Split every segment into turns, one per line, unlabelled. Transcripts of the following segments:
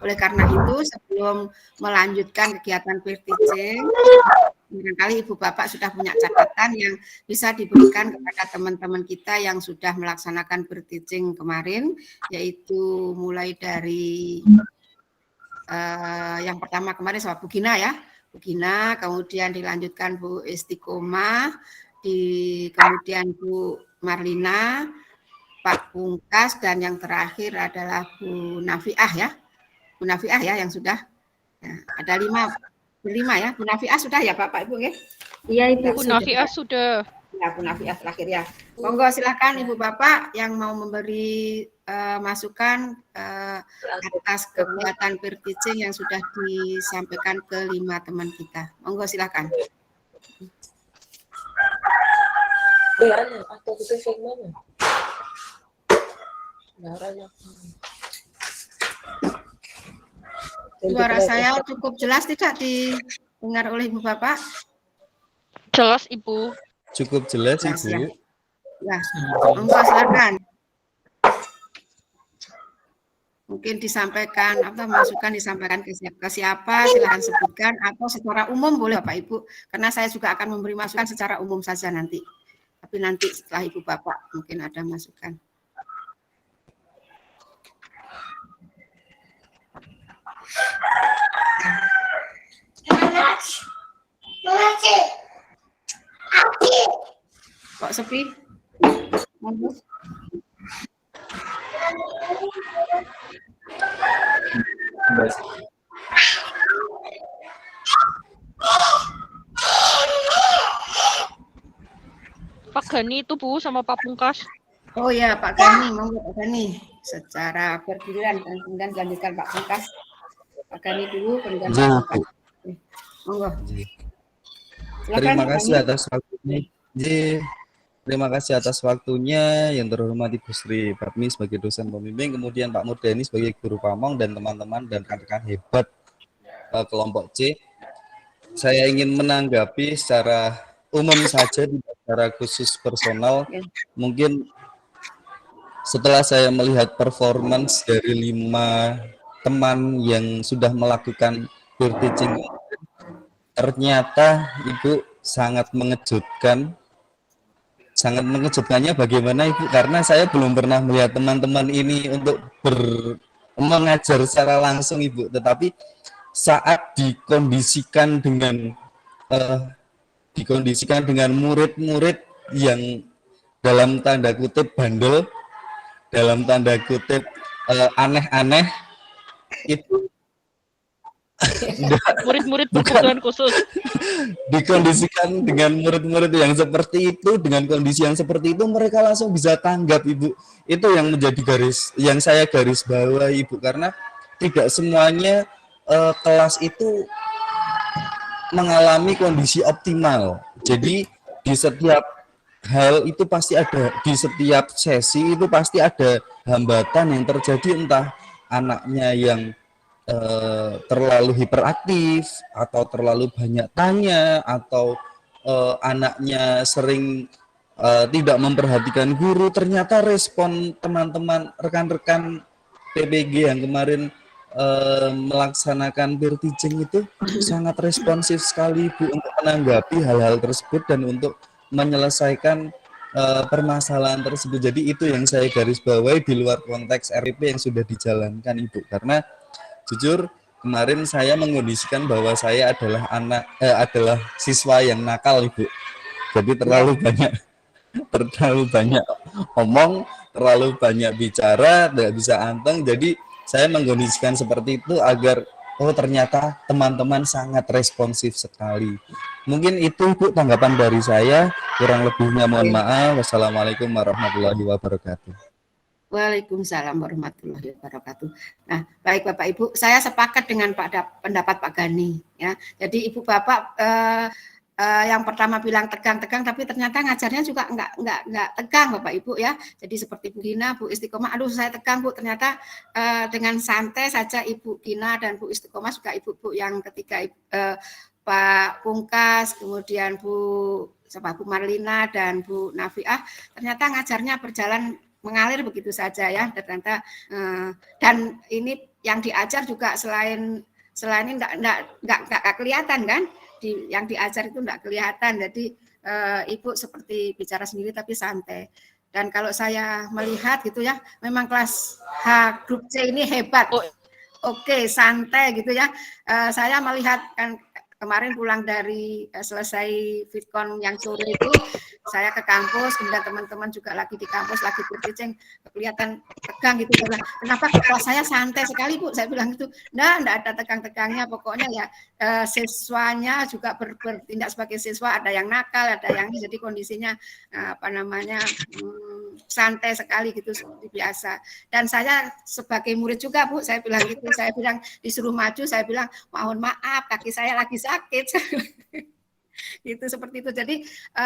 Oleh karena itu, sebelum melanjutkan kegiatan peer teaching, barangkali Ibu Bapak sudah punya catatan yang bisa diberikan kepada teman-teman kita yang sudah melaksanakan peer teaching kemarin, yaitu mulai dari yang pertama kemarin sama Bu Gina ya, Bu Gina, kemudian dilanjutkan Bu Istiqomah, kemudian Bu Marlina, Pak Pungkas, dan yang terakhir adalah Bu Nafiah ya. Bu Nafiah ya yang sudah. Ya, ada 5 ya. Bu Nafiah sudah ya Bapak Ibu ya?
Iya Ibu.
Bu Nafiah sudah.
Ya, Bu Nafiah terakhir ya. Monggo silakan Ibu Bapak yang mau memberi masukan atas kegiatan peer teaching yang sudah disampaikan ke 5 teman kita. Monggo silakan. Suara saya cukup jelas tidak didengar oleh Ibu Bapak?
Jelas Ibu.
Cukup jelas Ibu.
Ya, monggo silakan. Mungkin disampaikan atau masukan disampaikan ke siapa, silakan sebutkan, atau secara umum boleh Bapak Ibu, karena saya juga akan memberi masukan secara umum saja nanti. Tapi nanti setelah Ibu Bapak mungkin ada masukan. Kok sepi? Monggo.
Pak Gani itu Bu sama Pak Pungkas.
Oh ya Pak Gani, monggo Pak Gani. Secara bergiliran dan kemudian dilanjutkan Pak Pungkas. Pak Gani dulu, kemudian Pak Pungkas. Monggo.
Terima kasih atas waktunya. Terima kasih atas waktunya yang terhormat Ibu Sri Patmi sebagai dosen pembimbing, kemudian Pak Murdani sebagai guru pamong dan teman-teman dan rekan-rekan hebat kelompok C. Saya ingin menanggapi secara umum saja, tidak secara khusus personal. Mungkin setelah saya melihat performance dari 5 teman yang sudah melakukan peer teaching, ternyata Ibu sangat mengejutkan. Sangat mengejutkannya bagaimana Ibu, karena saya belum pernah melihat teman-teman ini untuk mengajar secara langsung Ibu, tetapi saat dikondisikan dengan murid-murid yang dalam tanda kutip bandel, dalam tanda kutip aneh-aneh, itu
murid-murid berkebutuhan khusus
dikondisikan dengan murid-murid yang seperti itu, dengan kondisi yang seperti itu, mereka langsung bisa tanggap Ibu. Itu yang menjadi yang saya garis bawahi Ibu, karena tidak semuanya kelas itu mengalami kondisi optimal. Jadi di setiap hal itu pasti ada, di setiap sesi itu pasti ada hambatan yang terjadi, entah anaknya yang terlalu hiperaktif, atau terlalu banyak tanya, atau anaknya sering tidak memperhatikan guru. Ternyata respon teman-teman rekan-rekan PPG yang kemarin melaksanakan peer teaching itu sangat responsif sekali Bu untuk menanggapi hal-hal tersebut dan untuk menyelesaikan permasalahan tersebut. Jadi itu yang saya garis bawahi di luar konteks RIP yang sudah dijalankan Ibu, karena jujur kemarin saya mengkondisikan bahwa saya adalah adalah siswa yang nakal Ibu. Jadi terlalu banyak omong, terlalu banyak bicara, tidak bisa anteng. Jadi saya mengkondisikan seperti itu agar ternyata teman-teman sangat responsif sekali. Mungkin itu Ibu tanggapan dari saya, kurang lebihnya mohon maaf. Wassalamualaikum warahmatullahi wabarakatuh.
Waalaikumsalam warahmatullahi wabarakatuh. Nah, baik Bapak Ibu, saya sepakat dengan pendapat Pak Gani ya. Jadi Ibu Bapak yang pertama bilang tegang-tegang, tapi ternyata ngajarnya juga enggak tegang Bapak Ibu ya. Jadi seperti Bu Gina, Bu Istiqomah, aduh saya tegang Bu, ternyata dengan santai saja Ibu Gina dan Bu Istiqomah, juga ibu-ibu yang ketika Pak Pungkas, kemudian Bu Marlina dan Bu Nafiah, ternyata ngajarnya berjalan mengalir begitu saja ya, ternyata dan ini yang diajar juga selain ini enggak kelihatan kan, yang diajar itu enggak kelihatan, jadi Ibu seperti bicara sendiri tapi santai. Dan kalau saya melihat gitu ya, memang kelas H grup C ini hebat. Oke, santai gitu ya. Saya melihat kan kemarin pulang dari selesai Fitcon yang sore itu, saya ke kampus, kemudian teman-teman juga lagi di kampus, lagi berkicing, kelihatan tegang gitu. Saya bilang, kenapa kelas saya santai sekali Bu? Saya bilang gitu, enggak ada tegang-tegangnya, pokoknya ya siswanya juga bertindak sebagai siswa, ada yang nakal, ada yang jadi kondisinya santai sekali gitu, seperti biasa. Dan saya sebagai murid juga Bu, saya bilang gitu, saya bilang disuruh maju, saya bilang mohon maaf kaki saya lagi sakit. Gitu seperti itu. Jadi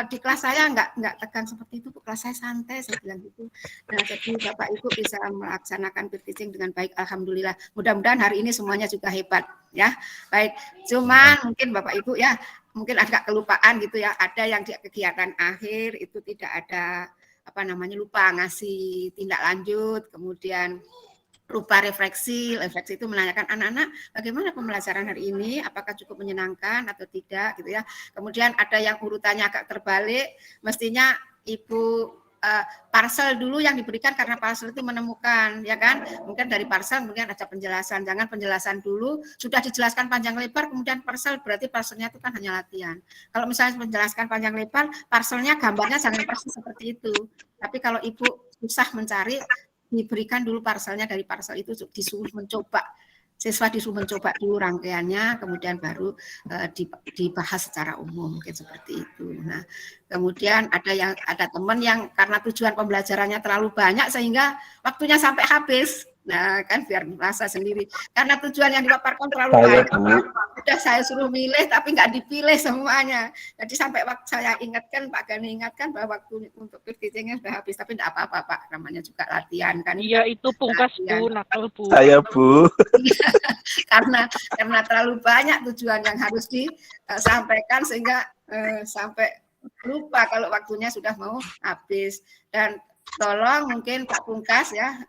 di kelas saya enggak tegang seperti itu, kelas saya santai, saya bilang gitu. Nah, jadi Bapak Ibu bisa melaksanakan peer teaching dengan baik, alhamdulillah. Mudah-mudahan hari ini semuanya juga hebat ya. Baik, cuma mungkin Bapak Ibu ya, mungkin agak kelupaan gitu ya, ada yang di kegiatan akhir itu tidak ada lupa ngasih tindak lanjut, kemudian lupa refleksi itu menanyakan anak-anak bagaimana pembelajaran hari ini, apakah cukup menyenangkan atau tidak gitu ya. Kemudian ada yang urutannya agak terbalik, mestinya Ibu parcel dulu yang diberikan karena parcel itu menemukan ya kan, mungkin dari parcel kemudian ada penjelasan, jangan penjelasan dulu sudah dijelaskan panjang lebar kemudian parcel, berarti parcelnya itu kan hanya latihan. Kalau misalnya menjelaskan panjang lebar, parcelnya gambarnya jangan persis seperti itu, tapi kalau Ibu susah mencari, diberikan dulu parselnya, dari parsel itu disuruh mencoba, siswa disuruh mencoba dulu rangkaiannya, kemudian baru dibahas secara umum, mungkin seperti itu. Nah, kemudian ada teman yang karena tujuan pembelajarannya terlalu banyak sehingga waktunya sampai habis. Nah, kan biar merasa sendiri. Karena tujuan yang dipaparkan terlalu banyak, udah saya suruh milih tapi nggak dipilih semuanya. Jadi sampai waktu saya ingatkan, Pak Gani ingatkan bahwa waktu untuk peer teaching-nya sudah habis, tapi enggak apa-apa Pak, namanya juga latihan kan.
Iya, itu Pungkas Bu, nakal Bu.
Saya Bu.
karena terlalu banyak tujuan yang harus disampaikan sehingga sampai lupa kalau waktunya sudah mau habis. Dan tolong mungkin Pak Pungkas ya,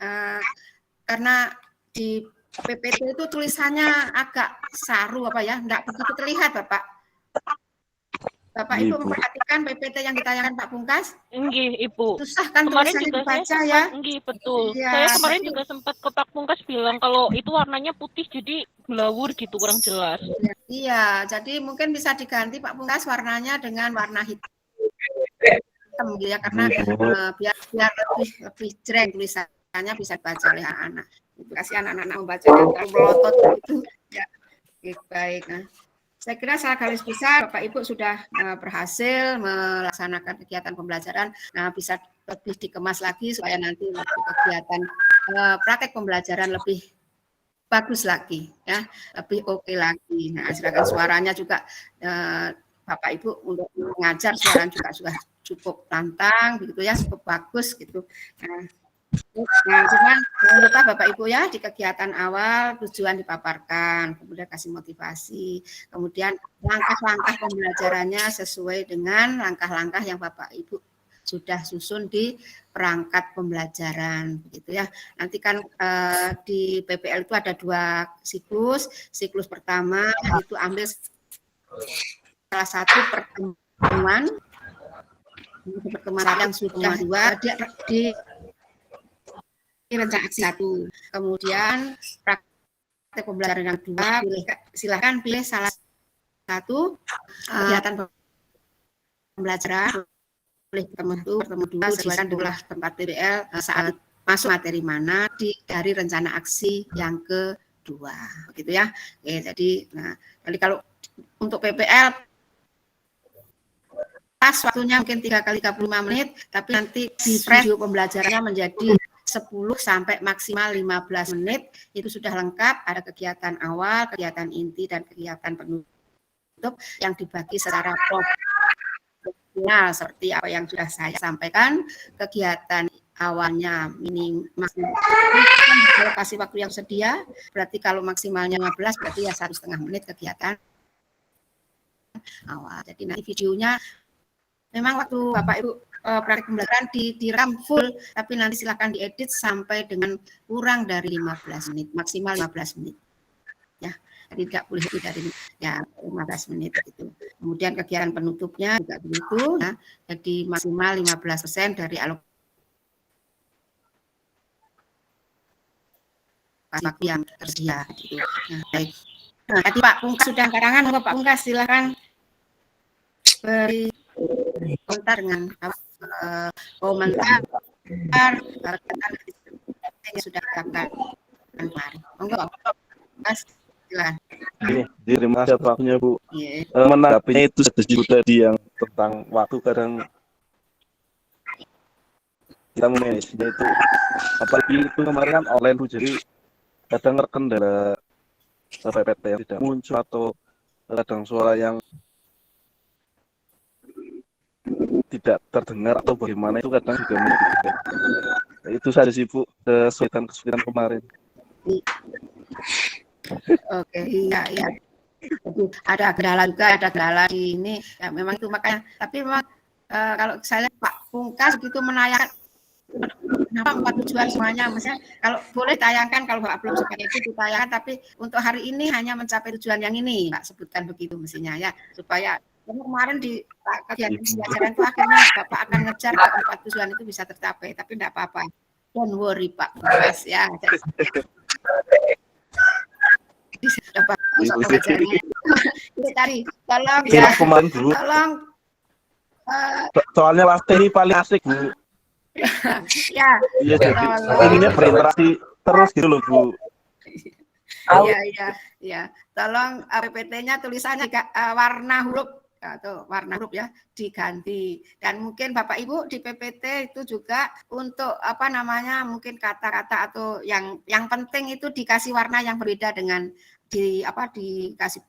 karena di PPT itu tulisannya agak saru enggak begitu terlihat Bapak. Bapak Ibu memperhatikan PPT yang ditayangkan Pak Pungkas?
Nggih, Ibu.
Susah kan
kemarin
tulisannya
juga
dibaca
saya
ya?
Nggih, betul.
Iya,
Saya kemarin juga sempat ke Pak Pungkas bilang kalau itu warnanya putih jadi blawur gitu, kurang jelas.
Iya, jadi mungkin bisa diganti Pak Pungkas warnanya dengan warna hitam gitu ya, karena biar lebih jreng tulisannya bisa dibaca oleh anak-anak. Itu kasih anak-anak membaca dan kalau melotot itu ya. Baik. Nah, saya kira secara garis besar Bapak Ibu sudah berhasil melaksanakan kegiatan pembelajaran. Nah, bisa lebih dikemas lagi supaya nanti waktu kegiatan praktek pembelajaran lebih bagus lagi ya, lebih oke lagi. Nah, silakan suaranya juga Bapak Ibu untuk mengajar suaranya juga sudah cukup lantang begitu ya, cukup bagus gitu. Nah, cuman jangan lupa Bapak Ibu ya, di kegiatan awal tujuan dipaparkan, kemudian kasih motivasi, kemudian langkah-langkah pembelajarannya sesuai dengan langkah-langkah yang Bapak Ibu sudah susun di perangkat pembelajaran, begitu ya. Nanti kan di PPL itu ada 2 siklus. Siklus pertama itu ambil salah satu pertemuan yang sudah 2 di rencana aksi 1. Kemudian praktek pembelajaran yang 2, silakan pilih salah satu kegiatan pembelajaran, boleh bertemu 2 sesuaikan dengan tempat PPL saat masuk materi mana dari rencana aksi yang kedua, begitu ya. Oke, jadi kalau untuk PPL pas waktunya mungkin 3 kali 35 menit, tapi nanti di video pembelajarannya menjadi 10 sampai maksimal 15 menit, itu sudah lengkap, ada kegiatan awal, kegiatan inti, dan kegiatan penutup yang dibagi secara proporsional seperti apa yang sudah saya sampaikan. Kegiatan awalnya maksimal alokasi waktu yang sedia, berarti kalau maksimalnya 15 berarti ya 1,5 menit kegiatan awal. Jadi nanti videonya memang waktu Bapak Ibu praktek pembelajaran diram full, tapi nanti silakan diedit sampai dengan kurang dari 15 menit, maksimal 15 menit. Ya, tidak boleh lebih dari ya 15 menit gitu. Kemudian kegiatan penutupnya juga begitu ya. Jadi maksimal 15% dari alokasi waktu yang tersedia gitu. Nah, baik. Nah, tadi Pak Pungkas sudah karangan, Pak Pungkas silakan beri komentar dengan komentar yang sudah dilakukan kemarin. Monggo Pak Pungkas silakan.
Terima kasih atas waktunya Bu. Menanggapinya itu tadi yang tentang waktu kadang kita memanagenya itu, apalagi itu kemarin kan online Bu, jadi kadang terkendala PPT yang tidak muncul atau kadang suara yang tidak terdengar atau bagaimana itu kadang juga menyedihkan. Itu saja sih Bu, kesulitan kemarin.
Oke, iya. Jadi ada kendala di ini. Ya, memang itu makanya. Tapi memang kalau saya lihat Pak Pungkas begitu menayangkan kenapa 4 tujuan semuanya, misalnya kalau boleh tayangkan, kalau Bapak belum seperti itu ditayangkan, tapi untuk hari ini hanya mencapai tujuan yang ini, Pak sebutkan begitu mestinya ya, supaya kemarin di kegiatan pembelajaran itu akhirnya Bapak akan ngejar ke 4 tujuan itu bisa tercapai, tapi tidak apa-apa, don't worry Pak Pungkas ya. Itu tadi, tolong ya, tolong.
Soalnya last ini paling asik Bu.
Ya,
iya, jadi ininya berinteraksi terus gitu loh Bu.
Iya. Tolong PPT-nya tulisannya warna huruf atau warna huruf ya diganti. Dan mungkin Bapak Ibu di PPT itu juga untuk apa namanya mungkin kata-kata atau yang penting itu dikasih warna yang berbeda dengan dikasih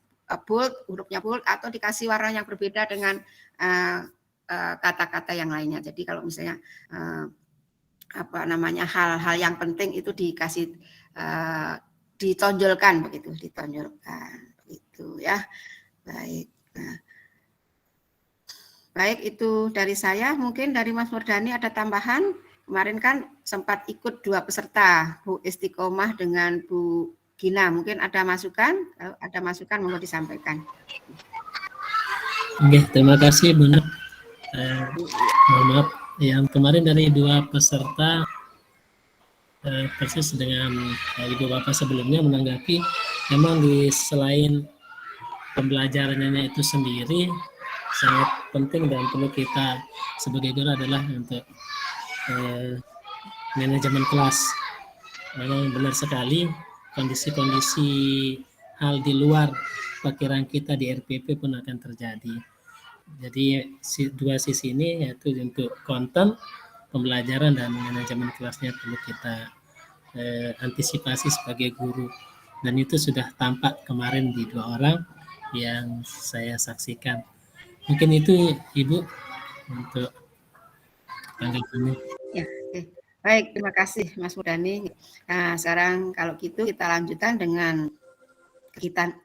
bold, hurufnya bold, atau dikasih warna yang berbeda dengan kata-kata yang lainnya. Jadi kalau misalnya hal-hal yang penting itu dikasih ditonjolkan begitu ya. Baik. Nah, baik, itu dari saya. Mungkin dari Mas Murdani ada tambahan. Kemarin kan sempat ikut 2 peserta, Bu Istiqomah dengan Bu Gina. Mungkin ada masukan? Ada masukan mau disampaikan.
Oke, terima kasih benar. Mohon maaf, yang kemarin dari 2 peserta persis dengan Ibu Bapak sebelumnya menanggapi, memang selain pembelajarannya itu sendiri sangat penting dan perlu kita sebagai guru adalah untuk manajemen kelas. Memang benar sekali kondisi-kondisi hal di luar perkiraan kita di RPP pun akan terjadi. Jadi 2 sisi ini yaitu untuk konten pembelajaran dan manajemen kelasnya perlu kita antisipasi sebagai guru, dan itu sudah tampak kemarin di 2 orang yang saya saksikan. Mungkin itu Ibu untuk tanggapannya.
Ya, baik, terima kasih Mas Murdani. Nah, sekarang kalau gitu kita lanjutkan dengan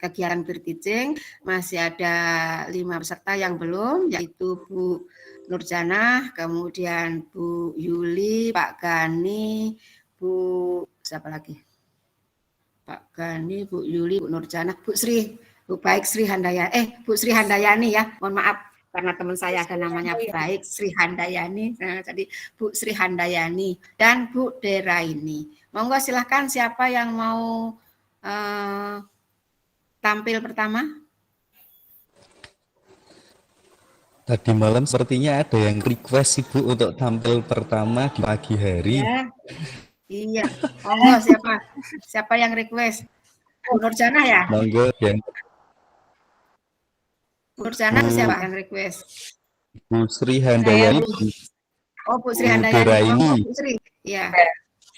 kegiatan peer teaching. Masih ada 5 peserta yang belum, yaitu Bu Nurjanah, kemudian Bu Yuli, Pak Gani, Bu siapa lagi? Pak Gani, Bu Yuli, Bu Nurjanah, Bu Sri Handayani ya. Mohon maaf karena teman saya ada namanya baik Sri Handayani. Nah, jadi Bu Sri Handayani dan Bu Deraini. Monggo silahkan siapa yang mau tampil pertama?
Tadi malam sepertinya ada yang request Ibu untuk tampil pertama di pagi hari.
Ya. Iya. Monggo siapa yang request? Bu Nurjanah ya?
Monggo ya.
Bu Nurjanah siapa yang request?
Bu Sri Handayani.
Oh, Bu Sri Handayani. Bu Sri. Ya.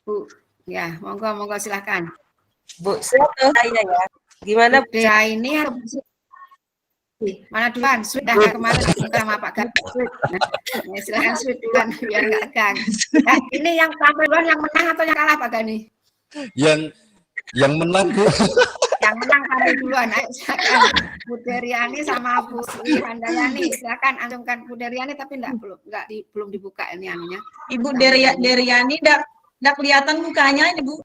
Bu. Ya, monggo silahkan.
Bu Sri atau saya ya? Gimana Bu?
Ini atau Bu Sri? Mana duluan? Sudah kemarin sama Pak Gang. Nah, silakan Sri duluan biar nggak Gang. Nah, ini yang tampil duluan yang menang atau yang kalah Pak Gani?
Yang menang Bu.
Yang menang Fahri duluan. Ayo silakan Bu Deryani sama Bu Sri Handayani. Silakan anjungkan Bu Deryani tapi belum dibuka ini anunya.
Ibu Deryani enggak kelihatan mukanya ini, Bu.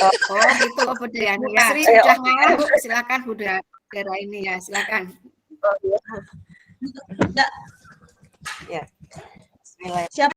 Oh, gitu Bu Deryani. Ya, Sri sudah ngomong, Bu. Silakan Bu Deryani ya, silakan.
Ya. Bismillah. Siapa